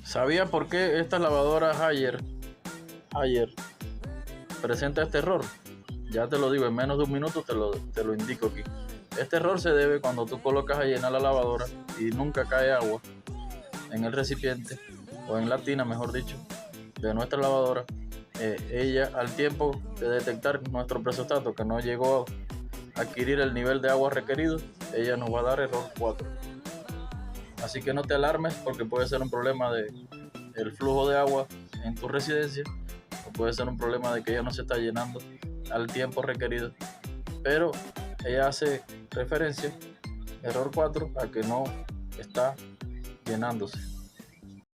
¿Sabía por qué esta lavadora Haier presenta este error? Ya te lo digo, en menos de un minuto te lo indico aquí. Este error se debe cuando tú colocas a llenar la lavadora y nunca cae agua en el recipiente, o en la tina mejor dicho, de nuestra lavadora. Ella, al tiempo de detectar nuestro presostato que no llegó a adquirir el nivel de agua requerido, ella nos va a dar error 4. Así que no te alarmes, porque puede ser un problema de el flujo de agua en tu residencia, o puede ser un problema de que ella no se está llenando al tiempo requerido. Pero ella hace referencia, error 4, a que no está llenándose.